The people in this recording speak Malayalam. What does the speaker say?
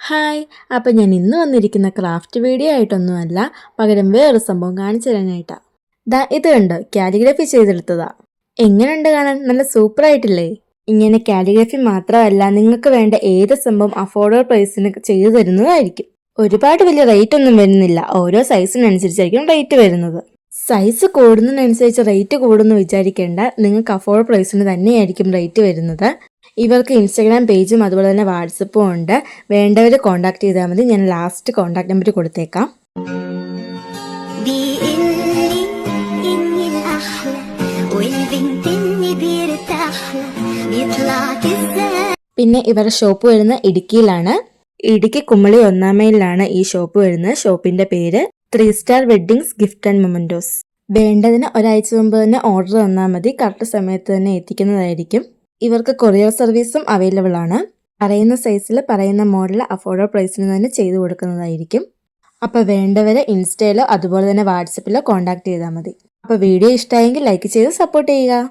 ഹായ്, അപ്പം ഞാൻ ഇന്ന് വന്നിരിക്കുന്ന ക്രാഫ്റ്റ് വീഡിയോ ആയിട്ടൊന്നുമല്ല, പകരം വേറൊരു സംഭവം കാണിച്ചു തരാനായിട്ടാ. ഇത് കണ്ടോ, കാലിഗ്രഫി ചെയ്തെടുത്തതാ. എങ്ങനെയുണ്ട് കാണാൻ? നല്ല സൂപ്പർ ആയിട്ടില്ലേ? ഇങ്ങനെ കാലിഗ്രഫി മാത്രമല്ല, നിങ്ങൾക്ക് വേണ്ട ഏത് സംഭവം അഫോർഡബിൾ പ്രൈസിന് ചെയ്തു തരുന്നതായിരിക്കും. ഒരുപാട് വലിയ റേറ്റ് ഒന്നും വരുന്നില്ല, ഓരോ സൈസിനനുസരിച്ചായിരിക്കും റേറ്റ് വരുന്നത്. സൈസ് കൂടുന്നതിനനുസരിച്ച് റേറ്റ് കൂടുമെന്ന് വിചാരിക്കേണ്ട, നിങ്ങൾക്ക് അഫോർഡബിൾ പ്രൈസിന് തന്നെയായിരിക്കും റേറ്റ് വരുന്നത്. ഇവർക്ക് ഇൻസ്റ്റാഗ്രാം പേജും അതുപോലെ തന്നെ വാട്സപ്പും ഉണ്ട്. വേണ്ടവർ കോൺടാക്ട് ചെയ്താൽ മതി. ഞാൻ ലാസ്റ്റ് കോൺടാക്ട് നമ്പർ കൊടുത്തേക്കാം. പിന്നെ ഇവരുടെ ഷോപ്പ് വരുന്ന ഇടുക്കിയിലാണ്. ഇടുക്കി കുമളി 1-ാം മൈലിലാണ് ഈ ഷോപ്പ് വരുന്നത്. ഷോപ്പിന്റെ പേര് 3 star weddings gift and mementos. വേണ്ടതിന് ഒരാഴ്ച മുമ്പ് തന്നെ ഓർഡർ തന്നാൽ മതി. കറക്റ്റ് സമയത്ത് തന്നെ എത്തിക്കുന്നതായിരിക്കും. ഇവർക്ക് കൊറിയർ സർവീസും അവൈലബിൾ ആണ്. പറയുന്ന സൈസിൽ പറയുന്ന മോഡൽ അഫോർഡബിൾ പ്രൈസിന് തന്നെ ചെയ്തു കൊടുക്കുന്നതായിരിക്കും. അപ്പോൾ വേണ്ടവരെ ഇൻസ്റ്റയിലോ അതുപോലെ തന്നെ വാട്സപ്പിലോ കോൺടാക്ട് ചെയ്താൽ മതി. അപ്പോൾ വീഡിയോ ഇഷ്ടമായെങ്കിൽ ലൈക്ക് ചെയ്ത് സപ്പോർട്ട് ചെയ്യുക.